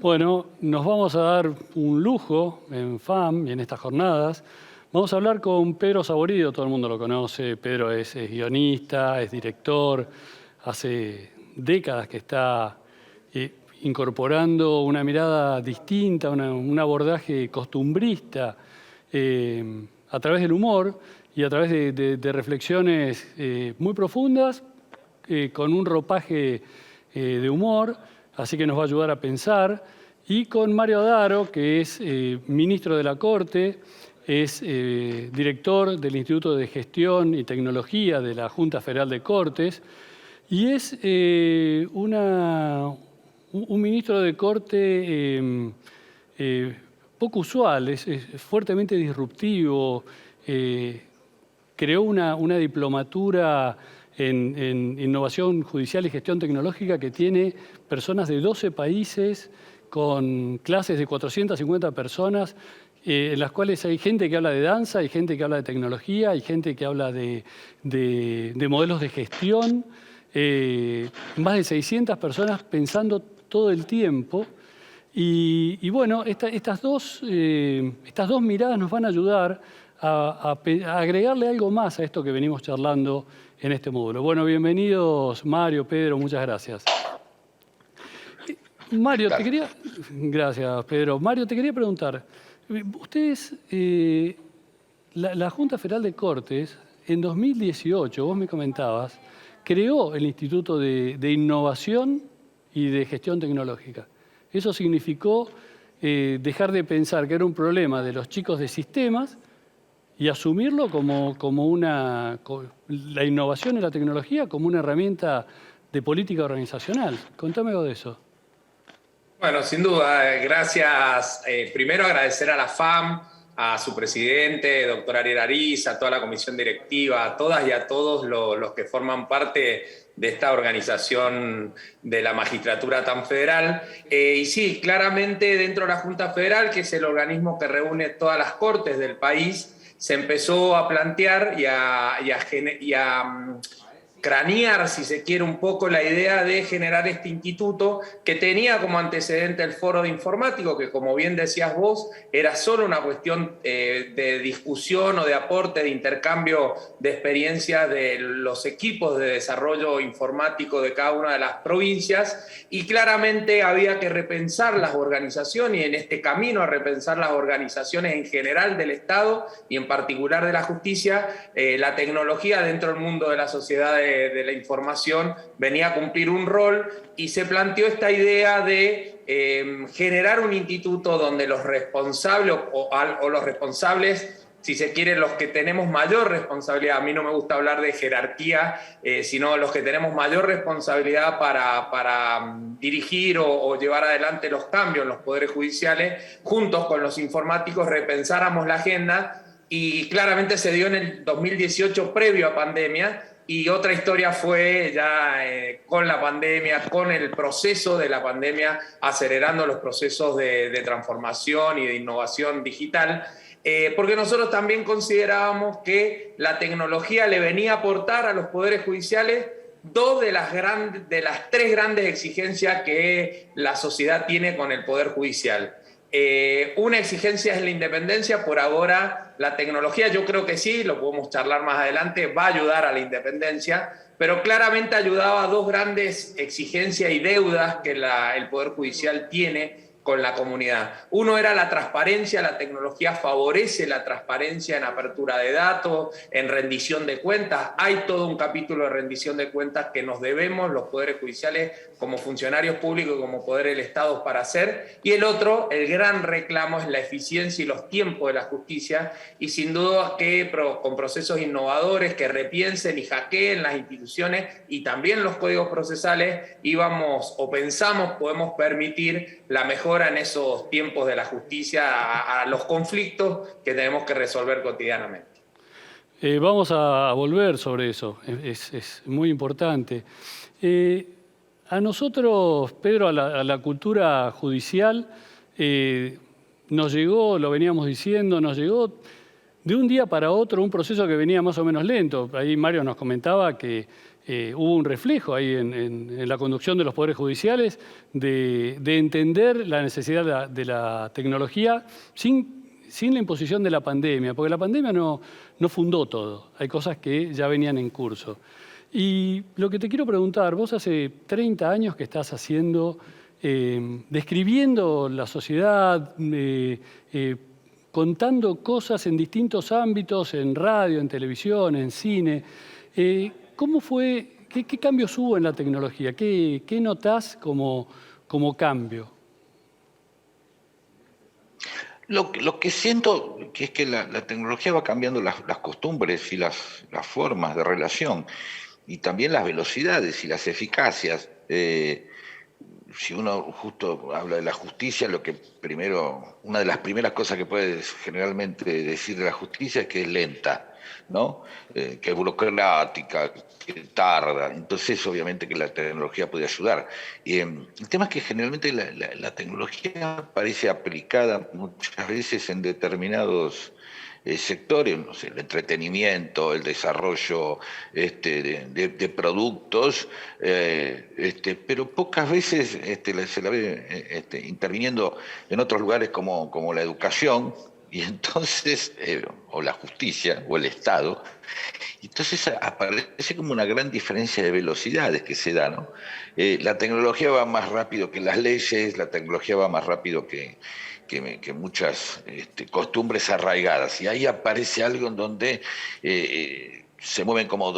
Bueno, nos vamos a dar un lujo en FAM y en estas jornadas. Vamos a hablar con Pedro Saborido, todo el mundo lo conoce. Pedro es guionista, es director, hace décadas que está incorporando una mirada distinta, un abordaje costumbrista a través del humor y a través de reflexiones muy profundas, con un ropaje de humor, así que nos va a ayudar a pensar. Y con Mario Adaro, que es ministro de la Corte, es director del Instituto de Gestión y Tecnología de la Junta Federal de Cortes, y es un ministro de Corte poco usual, es fuertemente disruptivo, creó una diplomatura en innovación judicial y gestión tecnológica que tiene personas de 12 países con clases de 450 personas, en las cuales hay gente que habla de danza, hay gente que habla de tecnología, hay gente que habla de modelos de gestión, más de 600 personas pensando todo el tiempo. Y bueno, estas dos miradas nos van a ayudar a agregarle algo más a esto que venimos charlando en este módulo. Bueno, bienvenidos Mario, Pedro, muchas gracias. Mario, gracias, Pedro. Mario, te quería preguntar, ustedes, la Junta Federal de Cortes, en 2018, vos me comentabas, creó el Instituto de Innovación y de Gestión Tecnológica. Eso significó dejar de pensar que era un problema de los chicos de sistemas y asumirlo como la innovación y la tecnología como una herramienta de política organizacional. Contame algo de eso. Bueno, sin duda, gracias. Primero agradecer a la FAM, a su presidente, doctor Ariel Ariz, a toda la comisión directiva, a todas y a todos los que forman parte de esta organización de la magistratura tan federal. Y sí, claramente dentro de la Junta Federal, que es el organismo que reúne todas las cortes del país, se empezó a plantear y a cranear, si se quiere, un poco la idea de generar este instituto que tenía como antecedente el foro de informático, que como bien decías vos, era solo una cuestión de discusión o de aporte, de intercambio de experiencias de los equipos de desarrollo informático de cada una de las provincias, y claramente había que repensar las organizaciones, y en este camino a repensar las organizaciones en general del Estado y en particular de la justicia, la tecnología dentro del mundo de la sociedad de la información venía a cumplir un rol, y se planteó esta idea de generar un instituto donde los responsables o los responsables, si se quiere, los que tenemos mayor responsabilidad, a mí no me gusta hablar de jerarquía, sino los que tenemos mayor responsabilidad para dirigir o llevar adelante los cambios en los poderes judiciales, juntos con los informáticos repensáramos la agenda. Y claramente se dio en el 2018 previo a pandemia, y otra historia fue ya con la pandemia, con el proceso de la pandemia, acelerando los procesos de transformación y de innovación digital, porque nosotros también considerábamos que la tecnología le venía a aportar a los poderes judiciales dos de las tres grandes exigencias que la sociedad tiene con el Poder Judicial. Una exigencia es la independencia. Por ahora la tecnología, yo creo que sí, lo podemos charlar más adelante, va a ayudar a la independencia, pero claramente ayudaba a dos grandes exigencias y deudas que el Poder Judicial tiene con la comunidad. Uno era la transparencia. La tecnología favorece la transparencia en apertura de datos, en rendición de cuentas. Hay todo un capítulo de rendición de cuentas que nos debemos los poderes judiciales como funcionarios públicos y como poder del Estado para hacer. Y el otro, el gran reclamo, es la eficiencia y los tiempos de la justicia, y sin duda que con procesos innovadores que repiensen y hackeen las instituciones y también los códigos procesales, podemos permitir la mejora en esos tiempos de la justicia a los conflictos que tenemos que resolver cotidianamente. Vamos a volver sobre eso, es muy importante. A nosotros, Pedro, a la cultura judicial, nos llegó, lo veníamos diciendo, nos llegó de un día para otro un proceso que venía más o menos lento. Ahí Mario nos comentaba que hubo un reflejo ahí en la conducción de los poderes judiciales de entender la necesidad de la tecnología sin la imposición de la pandemia, porque la pandemia no fundó todo, hay cosas que ya venían en curso. Y lo que te quiero preguntar, vos hace 30 años que estás haciendo, describiendo la sociedad, contando cosas en distintos ámbitos, en radio, en televisión, en cine. ¿Cómo fue, qué cambios hubo en la tecnología? ¿Qué notás como cambio? Lo que siento que es que la tecnología va cambiando las costumbres y las formas de relación, y también las velocidades y las eficacias. Si uno justo habla de la justicia, una de las primeras cosas que puedes generalmente decir de la justicia es que es lenta, ¿no? Que es burocrática, que tarda. Entonces, obviamente que la tecnología puede ayudar. El tema es que generalmente la tecnología parece aplicada muchas veces en determinados sectores, no sé, el entretenimiento, el desarrollo de productos, pero pocas veces se la ve interviniendo en otros lugares como la educación, y entonces, o la justicia, o el Estado. Entonces aparece como una gran diferencia de velocidades que se da, ¿no? La tecnología va más rápido que las leyes, la tecnología va más rápido que muchas costumbres arraigadas. Y ahí aparece algo en donde se mueven como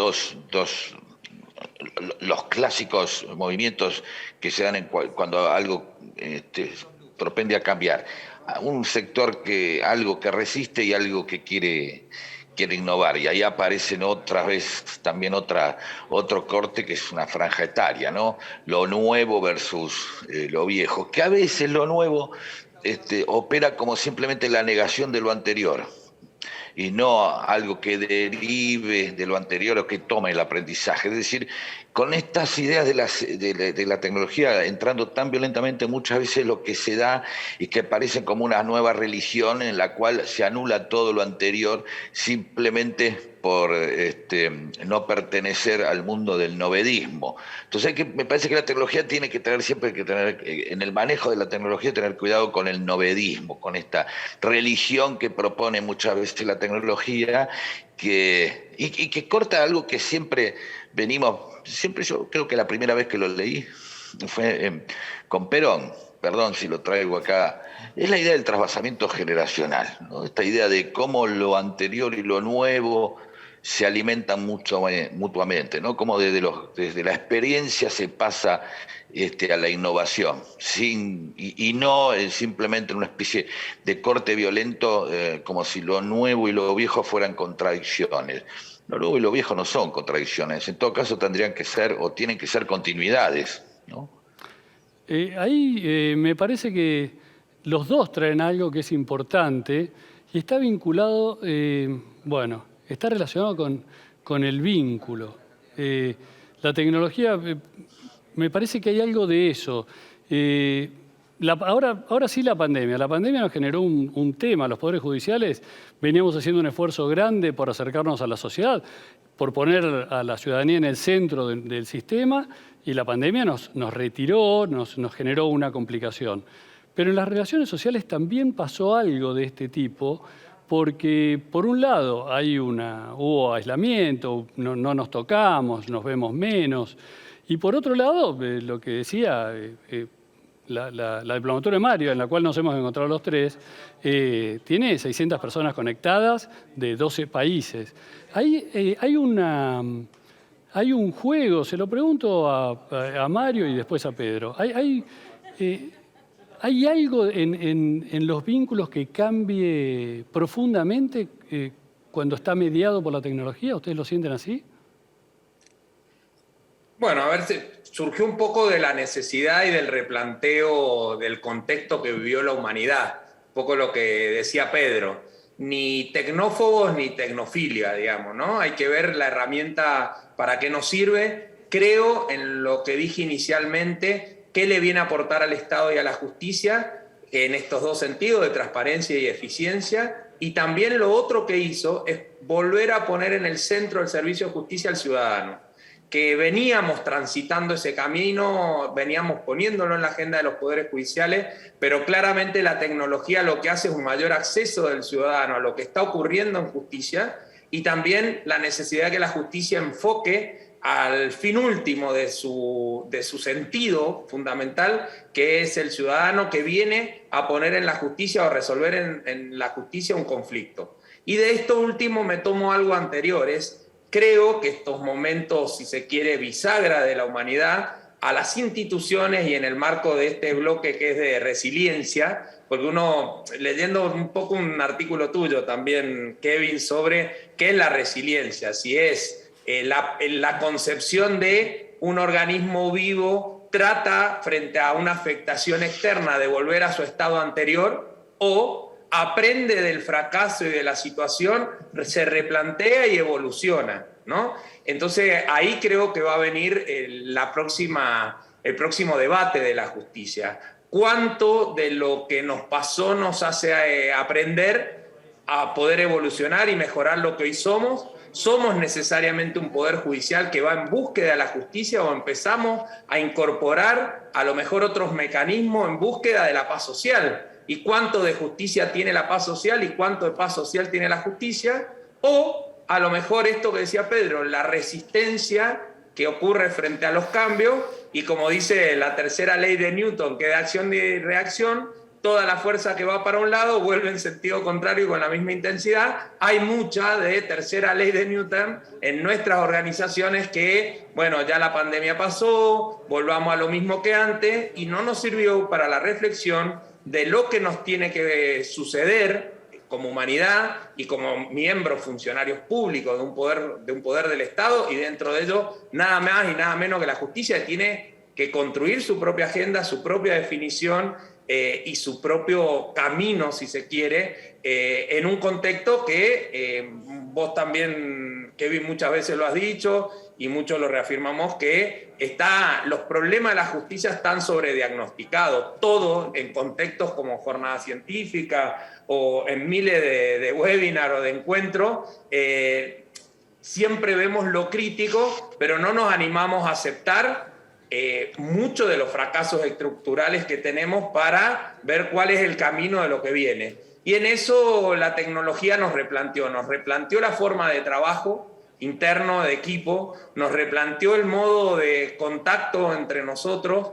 los clásicos movimientos que se dan cuando algo propende a cambiar. Un sector algo que resiste y algo que quiere innovar, y ahí aparecen otra vez también otro corte que es una franja etaria, ¿no? Lo nuevo versus lo viejo, que a veces lo nuevo opera como simplemente la negación de lo anterior, y no algo que derive de lo anterior o que tome el aprendizaje. Es decir, con estas ideas de la tecnología entrando tan violentamente, muchas veces lo que se da es que parece como una nueva religión en la cual se anula todo lo anterior simplemente por no pertenecer al mundo del novedismo. Entonces me parece que la tecnología tiene que siempre que tener, en el manejo de la tecnología, tener cuidado con el novedismo, con esta religión que propone muchas veces la tecnología, y que corta algo que siempre yo creo que la primera vez que lo leí fue con Perón, perdón si lo traigo acá, es la idea del trasvasamiento generacional, ¿no? Esta idea de cómo lo anterior y lo nuevo se alimentan mutuamente, ¿no? Como desde la experiencia se pasa a la innovación, y no simplemente una especie de corte violento, como si lo nuevo y lo viejo fueran contradicciones. Lo nuevo y lo viejo no son contradicciones, en todo caso tendrían que ser o tienen que ser continuidades, ¿no? Ahí me parece que los dos traen algo que es importante y está vinculado, está relacionado con el vínculo. La tecnología, me parece que hay algo de eso. Ahora sí la pandemia. La pandemia nos generó un tema. Los poderes judiciales veníamos haciendo un esfuerzo grande por acercarnos a la sociedad, por poner a la ciudadanía en el centro del sistema, y la pandemia nos retiró, nos generó una complicación. Pero en las relaciones sociales también pasó algo de este tipo, porque por un lado hubo aislamiento, no nos tocamos, nos vemos menos, y por otro lado, lo que decía la diplomatura de Mario, en la cual nos hemos encontrado los tres, tiene 600 personas conectadas de 12 países. Hay un juego, se lo pregunto a Mario y después a Pedro. ¿Hay algo en los vínculos que cambie profundamente cuando está mediado por la tecnología? ¿Ustedes lo sienten así? Bueno, a ver, surgió un poco de la necesidad y del replanteo del contexto que vivió la humanidad. Un poco lo que decía Pedro. Ni tecnófobos ni tecnofilia, digamos, ¿no? Hay que ver la herramienta para qué nos sirve. Creo en lo que dije inicialmente, qué le viene a aportar al Estado y a la justicia en estos dos sentidos, de transparencia y eficiencia. Y también lo otro que hizo es volver a poner en el centro del servicio de justicia al ciudadano. que veníamos transitando ese camino, veníamos poniéndolo en la agenda de los poderes judiciales, pero claramente la tecnología lo que hace es un mayor acceso del ciudadano a lo que está ocurriendo en justicia, y también la necesidad de que la justicia enfoque al fin último de su sentido fundamental, que es el ciudadano que viene a poner en la justicia o a resolver en la justicia un conflicto. Y de esto último me tomo algo anterior, creo que estos momentos, si se quiere, bisagra de la humanidad, a las instituciones y en el marco de este bloque que es de resiliencia, porque uno, leyendo un poco un artículo tuyo también, Kevin, sobre qué es la resiliencia, si es la concepción de un organismo vivo trata frente a una afectación externa de volver a su estado anterior, o aprende del fracaso y de la situación, se replantea y evoluciona, ¿no? Entonces ahí creo que va a venir el próximo debate de la justicia. ¿Cuánto de lo que nos pasó nos hace aprender a poder evolucionar y mejorar lo que hoy somos? ¿Somos necesariamente un poder judicial que va en búsqueda de la justicia, o empezamos a incorporar a lo mejor otros mecanismos en búsqueda de la paz social? ¿Y cuánto de justicia tiene la paz social y cuánto de paz social tiene la justicia? O a lo mejor esto que decía Pedro, la resistencia que ocurre frente a los cambios, y como dice la tercera ley de Newton, que de acción y reacción, toda la fuerza que va para un lado vuelve en sentido contrario con la misma intensidad. Hay mucha de tercera ley de Newton en nuestras organizaciones que, bueno, ya la pandemia pasó, volvamos a lo mismo que antes, y no nos sirvió para la reflexión de lo que nos tiene que suceder como humanidad y como miembros funcionarios públicos de un poder del Estado, y dentro de ello nada más y nada menos que la justicia tiene que construir su propia agenda, su propia definición y su propio camino, si se quiere, en un contexto que vos también, Kevin, muchas veces lo has dicho y muchos lo reafirmamos, que los problemas de la justicia están sobrediagnosticados, todo en contextos como jornada científica o en miles de webinars o de encuentros. Siempre vemos lo crítico, pero no nos animamos a aceptar muchos de los fracasos estructurales que tenemos para ver cuál es el camino de lo que viene. Y en eso la tecnología nos replanteó la forma de trabajo interno, de equipo, nos replanteó el modo de contacto entre nosotros,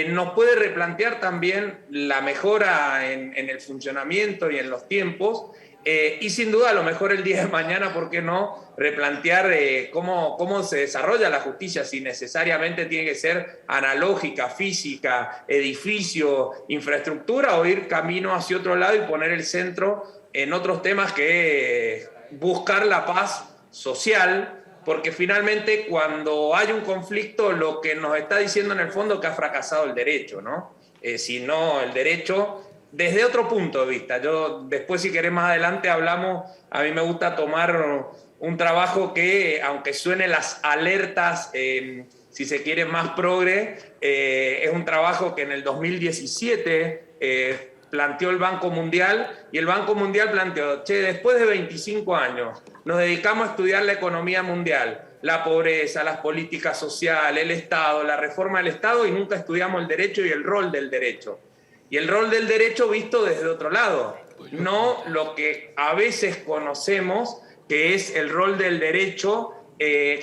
nos puede replantear también la mejora en el funcionamiento y en los tiempos, y sin duda a lo mejor el día de mañana, ¿por qué no?, replantear cómo se desarrolla la justicia, si necesariamente tiene que ser analógica, física, edificio, infraestructura, o ir camino hacia otro lado y poner el centro en otros temas que buscar la paz social, porque finalmente cuando hay un conflicto lo que nos está diciendo en el fondo es que ha fracasado el derecho, ¿no? Si no, el derecho desde otro punto de vista. Yo después, si querés, más adelante hablamos. A mí me gusta tomar un trabajo que, aunque suene las alertas, si se quiere, más progre, es un trabajo que en el 2017 planteó el Banco Mundial, y el Banco Mundial planteó, después de 25 años nos dedicamos a estudiar la economía mundial, la pobreza, las políticas sociales, el Estado, la reforma del Estado, y nunca estudiamos el derecho y el rol del derecho. Y el rol del derecho visto desde otro lado, no lo que a veces conocemos, que es el rol del derecho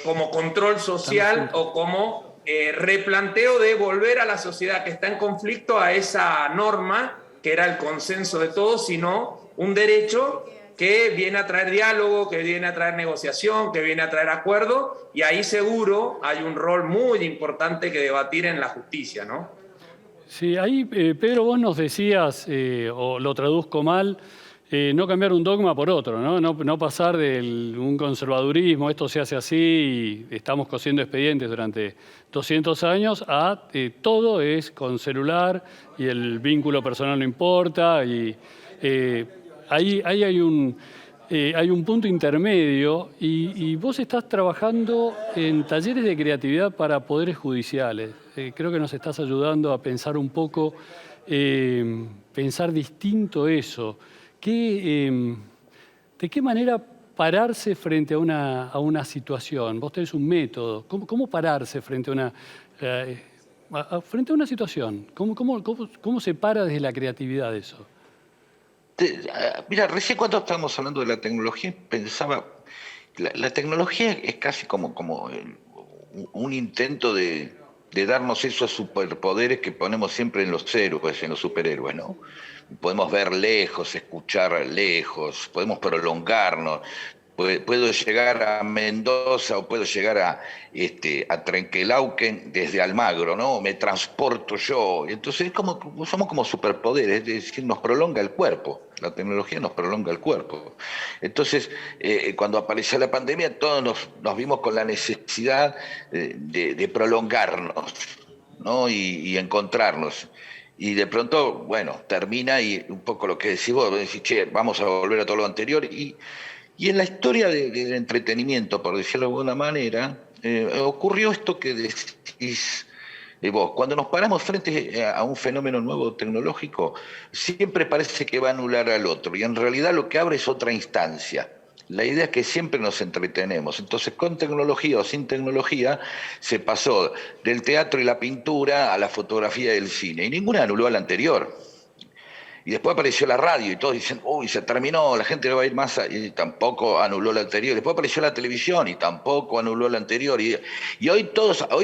como control social o como replanteo de volver a la sociedad que está en conflicto a esa norma que era el consenso de todos, sino un derecho que viene a traer diálogo, que viene a traer negociación, que viene a traer acuerdo, y ahí seguro hay un rol muy importante que debatir en la justicia, ¿no? Sí, ahí, Pedro, vos nos decías, o lo traduzco mal, no cambiar un dogma por otro, ¿no? No pasar de un conservadurismo, esto se hace así y estamos cosiendo expedientes durante 200 años, a todo es con celular y el vínculo personal no importa. Y ahí hay un punto intermedio, y vos estás trabajando en talleres de creatividad para poderes judiciales. Creo que nos estás ayudando a pensar un poco, pensar distinto eso. ¿De qué manera pararse frente a una situación? Vos tenés un método. ¿Cómo pararse frente frente a una situación? ¿Cómo se para desde la creatividad eso? Mira, recién cuando estábamos hablando de la tecnología, pensaba, la tecnología es casi como un intento de darnos esos superpoderes que ponemos siempre en los héroes, en los superhéroes, ¿no? Podemos ver lejos, escuchar lejos, podemos prolongarnos. Puedo llegar a Mendoza o puedo llegar a Trenquelauquen desde Almagro, ¿no? Me transporto yo. Entonces somos como superpoderes, es decir, nos prolonga el cuerpo. La tecnología nos prolonga el cuerpo. Entonces, cuando apareció la pandemia, todos nos vimos con la necesidad de prolongarnos, ¿no? Y encontrarnos. Y de pronto, bueno, termina y un poco lo que decís vos decís, che, vamos a volver a todo lo anterior. Y en la historia del entretenimiento, por decirlo de alguna manera, ocurrió esto que decís vos. Cuando nos paramos frente a un fenómeno nuevo tecnológico, siempre parece que va a anular al otro, y en realidad lo que abre es otra instancia. La idea es que siempre nos entretenemos. Entonces, con tecnología o sin tecnología, se pasó del teatro y la pintura a la fotografía y el cine, y ninguna anuló a la anterior. Y después apareció la radio y todos dicen, uy, se terminó, la gente no va a ir más, y tampoco anuló la anterior. Después apareció la televisión y tampoco anuló la anterior. Y hoy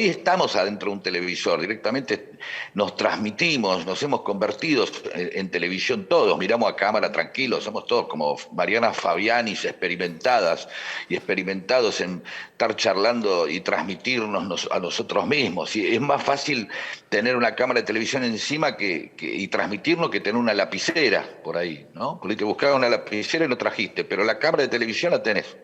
estamos adentro de un televisor, directamente nos transmitimos, nos hemos convertido en televisión todos, miramos a cámara tranquilos, somos todos como Mariana Fabianis, experimentadas y experimentados en estar charlando y transmitirnos a nosotros mismos. Y es más fácil tener una cámara de televisión encima y transmitirnos que tener una lapicera por ahí, ¿no? Porque te buscabas una lapicera y lo trajiste, pero la cámara de televisión la tenés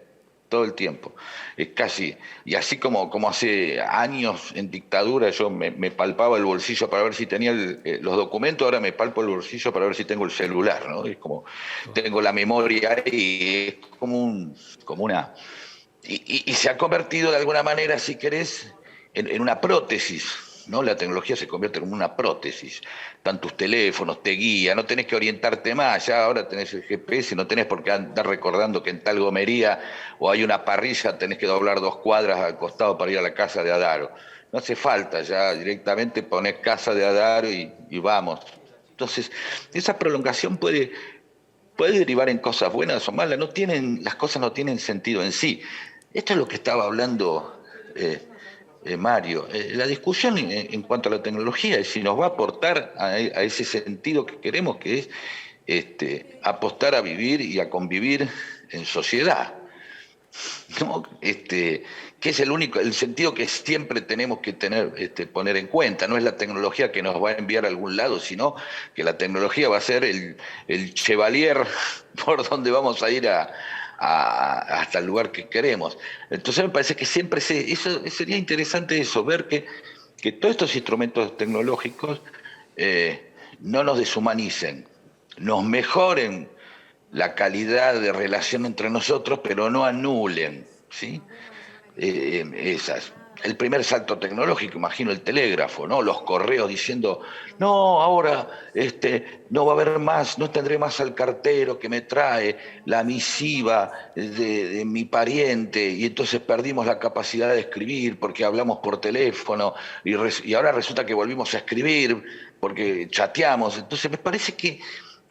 todo el tiempo. Es casi, y así como hace años en dictadura yo me palpaba el bolsillo para ver si tenía los documentos, ahora me palpo el bolsillo para ver si tengo el celular, ¿no? Es como, tengo la memoria y es como una... Y se ha convertido de alguna manera, si querés, en una prótesis, ¿no? La tecnología se convierte en una prótesis. Están tus teléfonos, te guía, no tenés que orientarte más, ya ahora tenés el GPS, no tenés por qué andar recordando que en tal gomería o hay una parrilla, tenés que doblar 2 cuadras al costado para ir a la casa de Adaro. No hace falta, ya directamente ponés casa de Adaro y vamos. Entonces, esa prolongación puede derivar en cosas buenas o malas, las cosas no tienen sentido en sí. Esto es lo que estaba hablando Mario. La discusión en cuanto a la tecnología es si nos va a aportar a ese sentido que queremos, que es apostar a vivir y a convivir en sociedad, ¿no? Que es el sentido que siempre tenemos que poner en cuenta. No es la tecnología que nos va a enviar a algún lado, sino que la tecnología va a ser el chevalier por donde vamos a ir hasta el lugar que queremos. Entonces me parece que siempre sería interesante eso, ver que todos estos instrumentos tecnológicos no nos deshumanicen, nos mejoren la calidad de relación entre nosotros, pero no anulen, ¿sí? El primer salto tecnológico, imagino el telégrafo, ¿no? Los correos diciendo, no, ahora no va a haber más, no tendré más al cartero que me trae la misiva de mi pariente, y entonces perdimos la capacidad de escribir porque hablamos por teléfono, y ahora resulta que volvimos a escribir porque chateamos. Entonces me parece que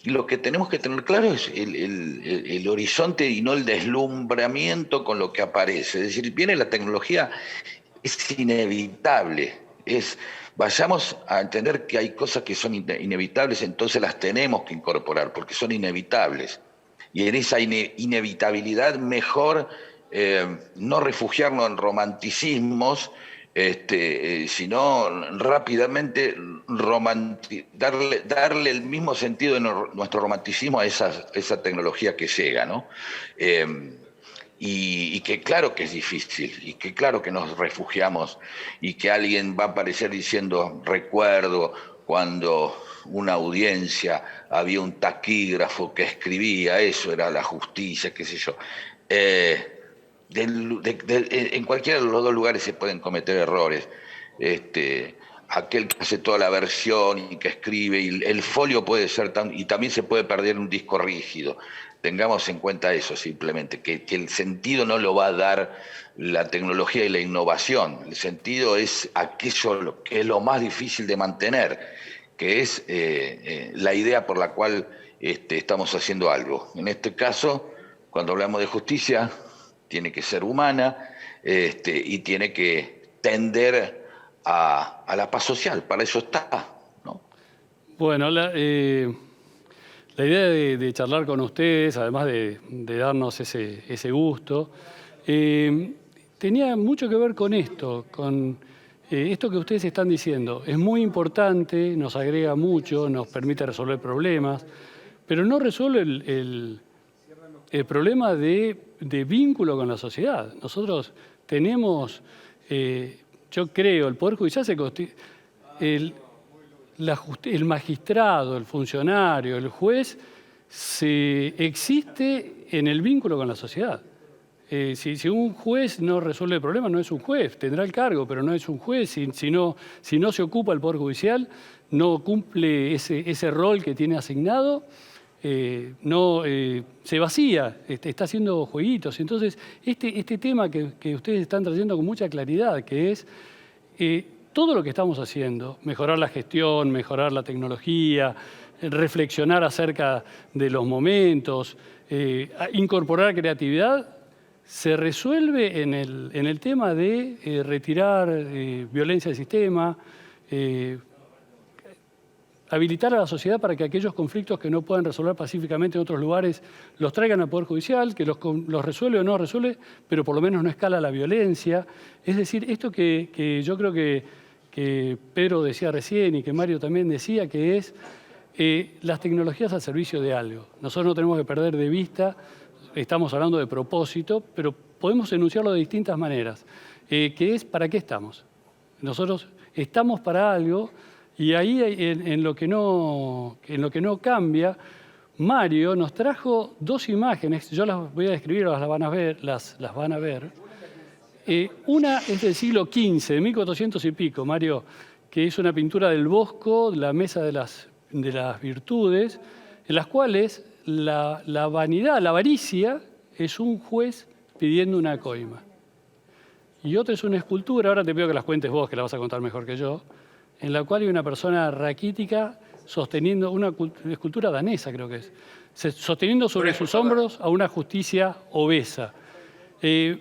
lo que tenemos que tener claro es el horizonte y no el deslumbramiento con lo que aparece. Es decir, viene la tecnología, es inevitable. Vayamos a entender que hay cosas que son inevitables, entonces las tenemos que incorporar, porque son inevitables. Y en esa inevitabilidad mejor no refugiarnos en romanticismos, sino rápidamente darle el mismo sentido de nuestro romanticismo a esa tecnología que llega, ¿no? Y que claro que es difícil, y que claro que nos refugiamos, y que alguien va a aparecer diciendo, recuerdo cuando una audiencia había un taquígrafo que escribía, eso era la justicia, qué sé yo. En cualquiera de los dos lugares se pueden cometer errores. Aquel que hace toda la versión y que escribe, y el folio puede ser y también se puede perder un disco rígido. tengamos en cuenta eso simplemente, que el sentido no lo va a dar la tecnología y la innovación. El sentido es aquello que es lo más difícil de mantener, que es la idea por la cual estamos haciendo algo. En este caso, cuando hablamos de justicia, tiene que ser humana y tiene que tender a la paz social. Para eso está, ¿no? Bueno, la idea de charlar con ustedes, además de darnos ese gusto, tenía mucho que ver con esto, con esto que ustedes están diciendo. Es muy importante, nos agrega mucho, nos permite resolver problemas, pero no resuelve el problema de vínculo con la sociedad. Nosotros tenemos, yo creo, el Poder Judicial el magistrado, el funcionario, el juez, existe en el vínculo con la sociedad. Si un juez no resuelve el problema, no es un juez, tendrá el cargo, pero no es un juez. Si no se ocupa el Poder Judicial, no cumple ese rol que tiene asignado, se vacía, está haciendo jueguitos. Entonces, este tema que ustedes están trayendo con mucha claridad, que es todo lo que estamos haciendo, mejorar la gestión, mejorar la tecnología, reflexionar acerca de los momentos, incorporar creatividad, se resuelve en el tema de retirar violencia del sistema, habilitar a la sociedad para que aquellos conflictos que no puedan resolver pacíficamente en otros lugares los traigan al Poder Judicial, que los resuelve o no resuelve, pero por lo menos no escala la violencia. Es decir, esto que yo creo que Pedro decía recién y que Mario también decía, que es las tecnologías al servicio de algo. Nosotros no tenemos que perder de vista, estamos hablando de propósito, pero podemos enunciarlo de distintas maneras, que es ¿para qué estamos? Nosotros estamos para algo. Y ahí, en lo que no cambia, Mario nos trajo dos imágenes, yo las voy a describir, las van a ver. Una es del siglo XV, de 1400 y pico, Mario, que es una pintura del Bosco, la mesa de las virtudes, en las cuales la vanidad, la avaricia, es un juez pidiendo una coima. Y otra es una escultura, ahora te pido que las cuentes vos, que la vas a contar mejor que yo, en la cual hay una persona raquítica sosteniendo una escultura danesa, creo que es, sosteniendo sobre sus hombros a una justicia obesa.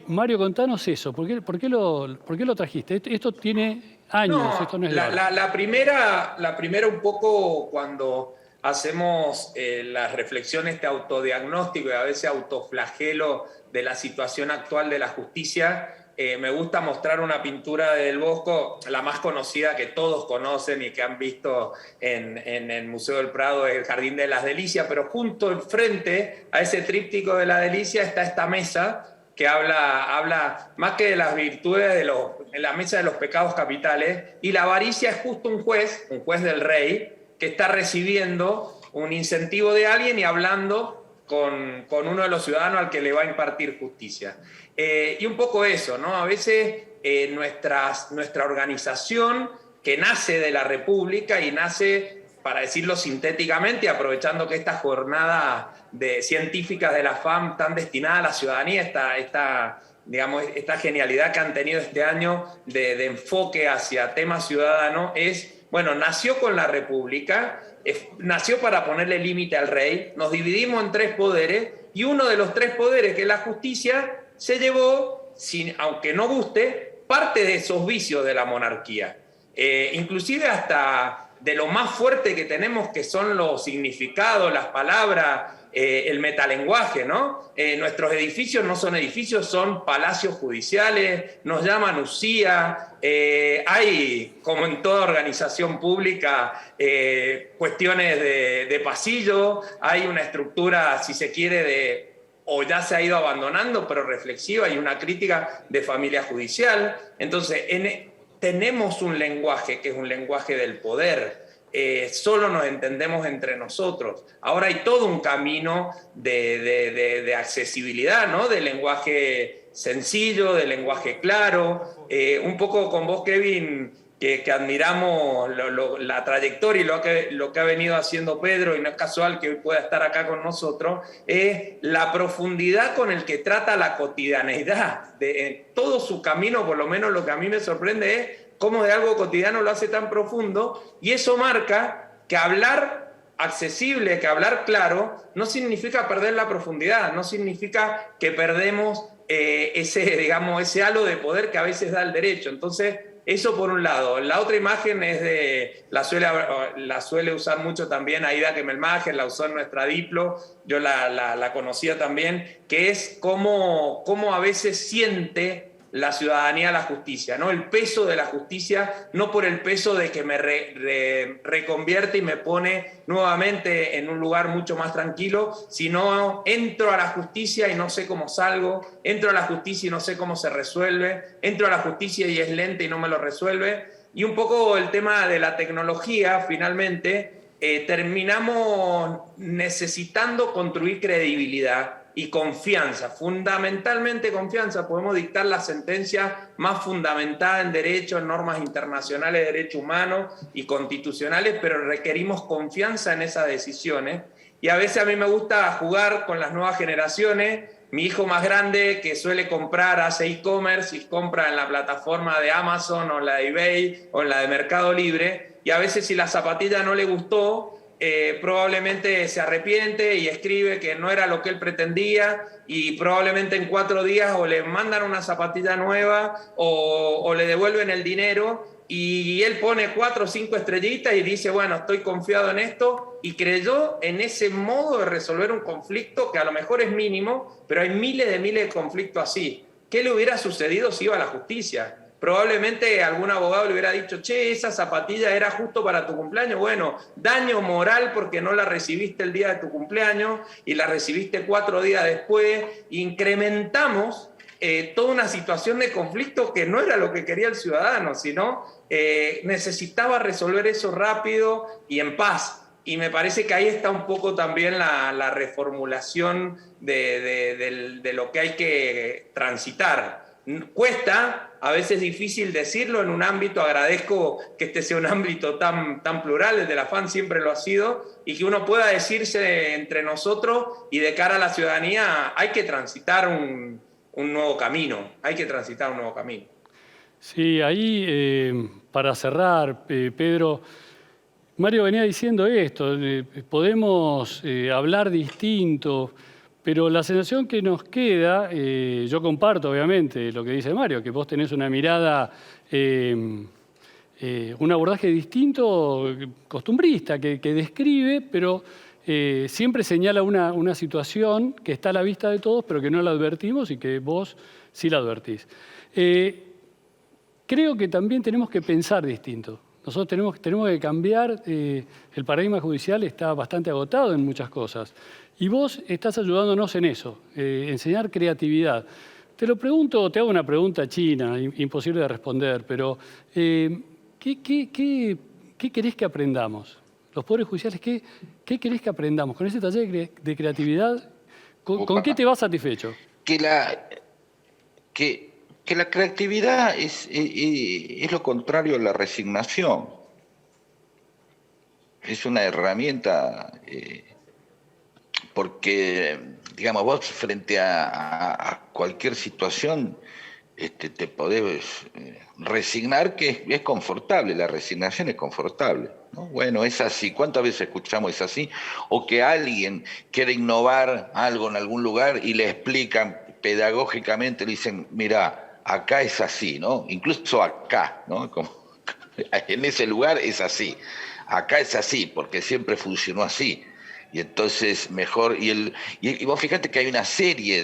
Mario, contanos eso. ¿Por qué lo trajiste? Esto tiene años, esto no es de ahora. La primera un poco cuando hacemos la reflexión, este autodiagnóstico y a veces autoflagelo de la situación actual de la justicia. Me gusta mostrar una pintura del Bosco, la más conocida que todos conocen y que han visto en el Museo del Prado, el Jardín de las Delicias, pero junto enfrente a ese tríptico de la delicia está esta mesa que habla más que de las virtudes en la mesa de los pecados capitales, y la avaricia es justo un juez del rey, que está recibiendo un incentivo de alguien y hablando con uno de los ciudadanos al que le va a impartir justicia. Y un poco eso, ¿no? A veces nuestra organización, que nace de la República y nace, para decirlo sintéticamente, aprovechando que esta jornada científicas de la FAM están destinadas a la ciudadanía, esta genialidad que han tenido este año de enfoque hacia temas ciudadanos, nació con la República, nació para ponerle límite al rey, nos dividimos en tres poderes, y uno de los tres poderes, que es la justicia, se llevó, aunque no guste, parte de esos vicios de la monarquía. Inclusive hasta de lo más fuerte que tenemos, que son los significados, las palabras, el metalenguaje, ¿no? Nuestros edificios no son edificios, son palacios judiciales, nos llaman usía. Hay, como en toda organización pública, cuestiones de pasillo, hay una estructura, si se quiere, o ya se ha ido abandonando, pero reflexiva, y una crítica de familia judicial. Entonces, tenemos un lenguaje que es un lenguaje del poder. Solo nos entendemos entre nosotros. Ahora hay todo un camino de accesibilidad, ¿no? De lenguaje sencillo, de lenguaje claro. Un poco con vos, Kevin, que admiramos la trayectoria y lo que ha venido haciendo Pedro, y no es casual que hoy pueda estar acá con nosotros, es la profundidad con el que trata la cotidianeidad. De todo su camino, por lo menos lo que a mí me sorprende es cómo de algo cotidiano lo hace tan profundo, y eso marca que hablar accesible, que hablar claro, no significa perder la profundidad, no significa que perdemos ese halo de poder que a veces da el derecho. Entonces, eso por un lado. La otra imagen es la suele usar mucho también Aida Kemelmacher, la usó en nuestra Diplo, yo la conocía también, que es cómo a veces siente la ciudadanía la justicia, ¿no? El peso de la justicia, no por el peso de que me reconvierte y me pone nuevamente en un lugar mucho más tranquilo, sino entro a la justicia y no sé cómo salgo, entro a la justicia y no sé cómo se resuelve, entro a la justicia y es lenta y no me lo resuelve. Y un poco el tema de la tecnología, finalmente, terminamos necesitando construir credibilidad y confianza, fundamentalmente confianza. Podemos dictar la sentencia más fundamentada en derecho, en normas internacionales de derechos humanos y constitucionales, pero requerimos confianza en esas decisiones. Y a veces a mí me gusta jugar con las nuevas generaciones. Mi hijo más grande, que suele comprar, hace e-commerce y compra en la plataforma de Amazon o la de eBay o en la de Mercado Libre, y a veces si la zapatilla no le gustó, probablemente se arrepiente y escribe que no era lo que él pretendía, y probablemente en 4 días o le mandan una zapatilla nueva o le devuelven el dinero, y él pone 4 o 5 estrellitas y dice, bueno, estoy confiado en esto, y creyó en ese modo de resolver un conflicto que a lo mejor es mínimo, pero hay miles de conflictos así. ¿Qué le hubiera sucedido si iba a la justicia? Probablemente algún abogado le hubiera dicho, che, esa zapatilla era justo para tu cumpleaños. Bueno, daño moral porque no la recibiste el día de tu cumpleaños y la recibiste 4 días después. Incrementamos toda una situación de conflicto que no era lo que quería el ciudadano, sino necesitaba resolver eso rápido y en paz. Y me parece que ahí está un poco también la reformulación de lo que hay que transitar. Cuesta, a veces es difícil decirlo en un ámbito, agradezco que este sea un ámbito tan plural, el de la FAM siempre lo ha sido, y que uno pueda decirse entre nosotros y de cara a la ciudadanía, hay que transitar un nuevo camino, hay que transitar un nuevo camino. Sí, ahí para cerrar, Pedro, Mario venía diciendo esto, podemos hablar distinto, pero la sensación que nos queda, yo comparto obviamente lo que dice Mario, que vos tenés una mirada, un abordaje distinto, costumbrista, que describe, pero siempre señala una situación que está a la vista de todos, pero que no la advertimos y que vos sí la advertís. Creo que también tenemos que pensar distinto. Nosotros tenemos que cambiar, el paradigma judicial está bastante agotado en muchas cosas. Y vos estás ayudándonos en eso, enseñar creatividad. Te lo pregunto, te hago una pregunta china, imposible de responder, pero ¿qué querés que aprendamos? Los poderes judiciales, ¿qué querés que aprendamos? Con ese taller de creatividad, ¿con qué te vas satisfecho? Que la creatividad es lo contrario a la resignación. Es una herramienta, porque, digamos, vos frente a cualquier situación te podés resignar, que es confortable, la resignación es confortable, ¿no? Bueno, es así. ¿Cuántas veces escuchamos es así? O que alguien quiere innovar algo en algún lugar y le explican pedagógicamente, le dicen, mirá, acá es así, ¿no? Incluso acá, ¿no? Como, en ese lugar es así. Acá es así, porque siempre funcionó así. Y entonces mejor, y vos fíjate que hay una serie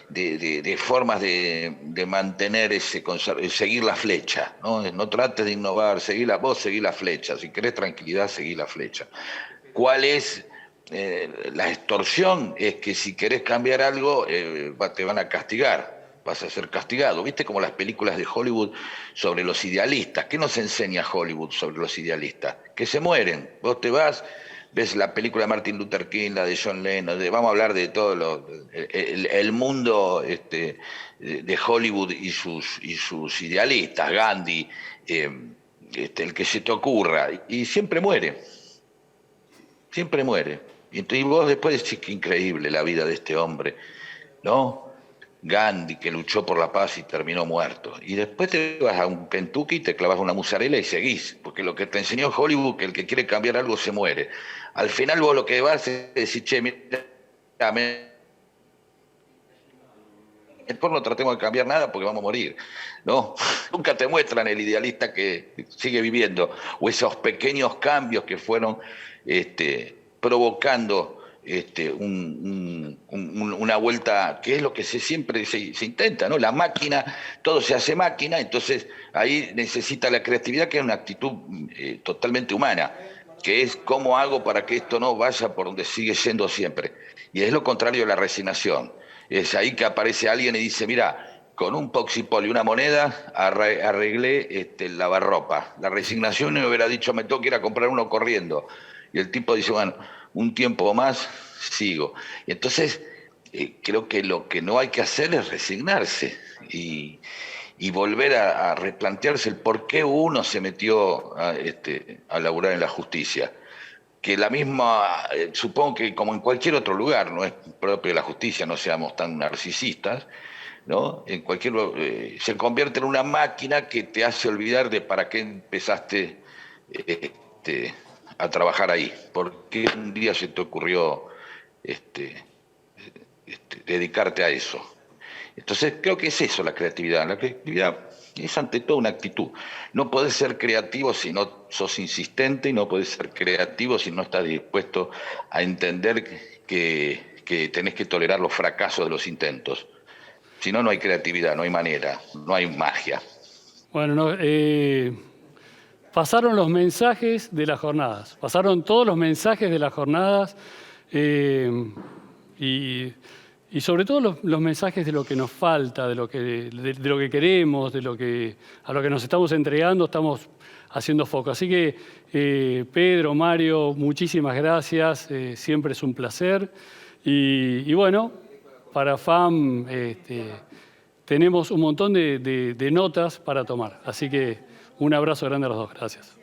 de formas de mantener seguir la flecha, ¿no? No trates de innovar, seguí la flecha. Si querés tranquilidad, seguí la flecha. ¿Cuál es la extorsión? Es que si querés cambiar algo, te van a castigar. Vas a ser castigado. ¿Viste como las películas de Hollywood sobre los idealistas? ¿Qué nos enseña Hollywood sobre los idealistas? Que se mueren. Vos te vas, ves la película de Martin Luther King, la de John Lennon, vamos a hablar de todo el mundo de Hollywood y sus idealistas, Gandhi, el que se te ocurra, y siempre muere. Siempre muere. Y vos después decís que increíble la vida de este hombre, ¿no? Gandhi, que luchó por la paz y terminó muerto. Y después te vas a un Kentucky y te clavas una mozzarella y seguís, porque lo que te enseñó Hollywood, que el que quiere cambiar algo se muere. Al final vos lo que vas es decir, che, mira, mejor no tratemos de cambiar nada porque vamos a morir, ¿no? Nunca te muestran el idealista que sigue viviendo, o esos pequeños cambios que fueron provocando una vuelta, que es lo que siempre se intenta, ¿no? La máquina, todo se hace máquina, entonces ahí necesita la creatividad, que es una actitud totalmente humana, que es cómo hago para que esto no vaya por donde sigue siendo siempre. Y es lo contrario de la resignación. Es ahí que aparece alguien y dice, mira, con un poxipol y una moneda arreglé el lavarropa. La resignación me hubiera dicho, me tengo que ir a comprar uno corriendo. Y el tipo dice, bueno, un tiempo más sigo. Y entonces creo que lo que no hay que hacer es resignarse y volver a replantearse el por qué uno se metió a laburar en la justicia. Que la misma, supongo que como en cualquier otro lugar, no es propio de la justicia, no seamos tan narcisistas, ¿no? En cualquier se convierte en una máquina que te hace olvidar de para qué empezaste a trabajar ahí. ¿Por qué un día se te ocurrió dedicarte a eso? Entonces creo que es eso la creatividad. La creatividad es ante todo una actitud. No podés ser creativo si no sos insistente, y no podés ser creativo si no estás dispuesto a entender que tenés que tolerar los fracasos de los intentos. Si no, no hay creatividad, no hay manera, no hay magia. Bueno, pasaron los mensajes de las jornadas, pasaron todos los mensajes de las jornadas y sobre todo los mensajes de lo que nos falta, de lo que queremos, a lo que nos estamos entregando, estamos haciendo foco. Así que, Pedro, Mario, muchísimas gracias, siempre es un placer. Y bueno, para FAM tenemos un montón de notas para tomar. Así que un abrazo grande a los dos. Gracias.